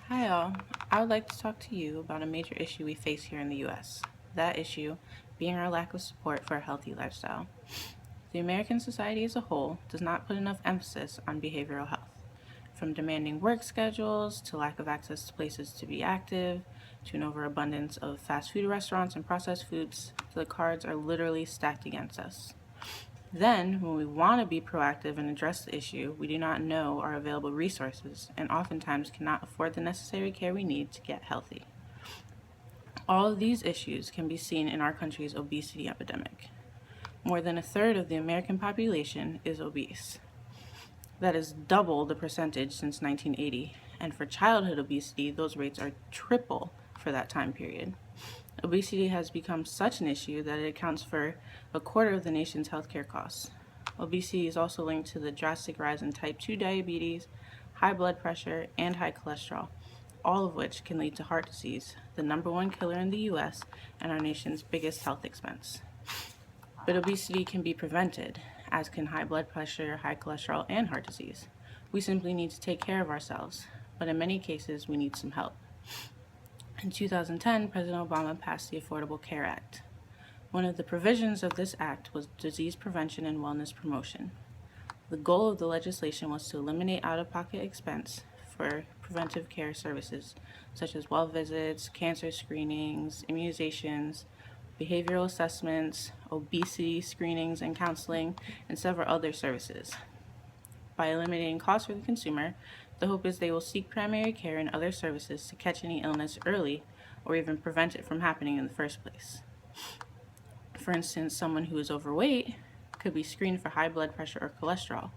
Hi all, I would like to talk to you about a major issue we face here in the US. That issue being our lack of support for a healthy lifestyle. The American society as a whole does not put enough emphasis on behavioral health. From demanding work schedules to lack of access to places to be active, to an overabundance of fast food restaurants and processed foods, the cards are literally stacked against us. Then, when we want to be proactive and address the issue, we do not know our available resources and oftentimes cannot afford the necessary care we need to get healthy. All of these issues can be seen in our country's obesity epidemic. More than a third of the American population is obese. That is double the percentage since 1980, and for childhood obesity, those rates are triple for that time period. Obesity has become such an issue that it accounts for a quarter of the nation's healthcare costs. Obesity is also linked to the drastic rise in type 2 diabetes, high blood pressure, and high cholesterol, all of which can lead to heart disease, the number one killer in the US and our nation's biggest health expense. But obesity can be prevented, as can high blood pressure, high cholesterol, and heart disease. We simply need to take care of ourselves, but in many cases, we need some help. In 2010, President Obama passed the Affordable Care Act. One of the provisions of this act was disease prevention and wellness promotion. The goal of the legislation was to eliminate out-of-pocket expense for preventive care services, such as well visits, cancer screenings, immunizations, behavioral assessments, obesity screenings and counseling, and several other services. By eliminating costs for the consumer, the hope is they will seek primary care and other services to catch any illness early or even prevent it from happening in the first place. For instance, someone who is overweight could be screened for high blood pressure or cholesterol,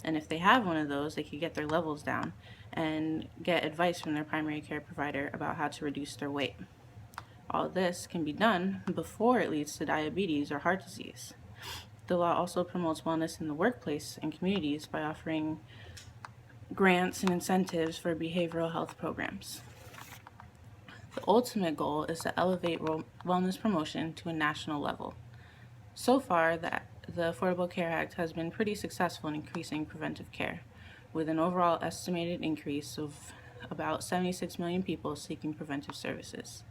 and if they have one of those, they could get their levels down and get advice from their primary care provider about how to reduce their weight. All this can be done before it leads to diabetes or heart disease. The law also promotes wellness in the workplace and communities by offering grants and incentives for behavioral health programs. The ultimate goal is to elevate wellness promotion to a national level. So far, the Affordable Care Act has been pretty successful in increasing preventive care, with an overall estimated increase of about 76 million people seeking preventive services.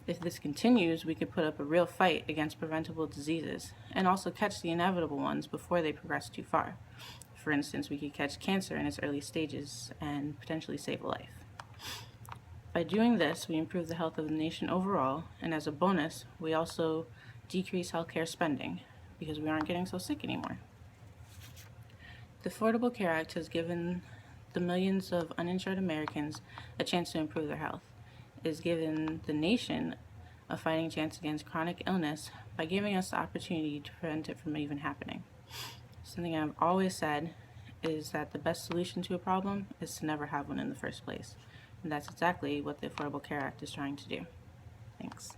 If this continues, we could put up a real fight against preventable diseases and also catch the inevitable ones before they progress too far. For instance, we could catch cancer in its early stages and potentially save a life. By doing this, we improve the health of the nation overall, and as a bonus, we also decrease healthcare spending because we aren't getting so sick anymore. The Affordable Care Act has given the millions of uninsured Americans a chance to improve their health. It has given the nation a fighting chance against chronic illness by giving us the opportunity to prevent it from even happening. Something I've always said is that the best solution to a problem is to never have one in the first place. And that's exactly what the Affordable Care Act is trying to do. Thanks.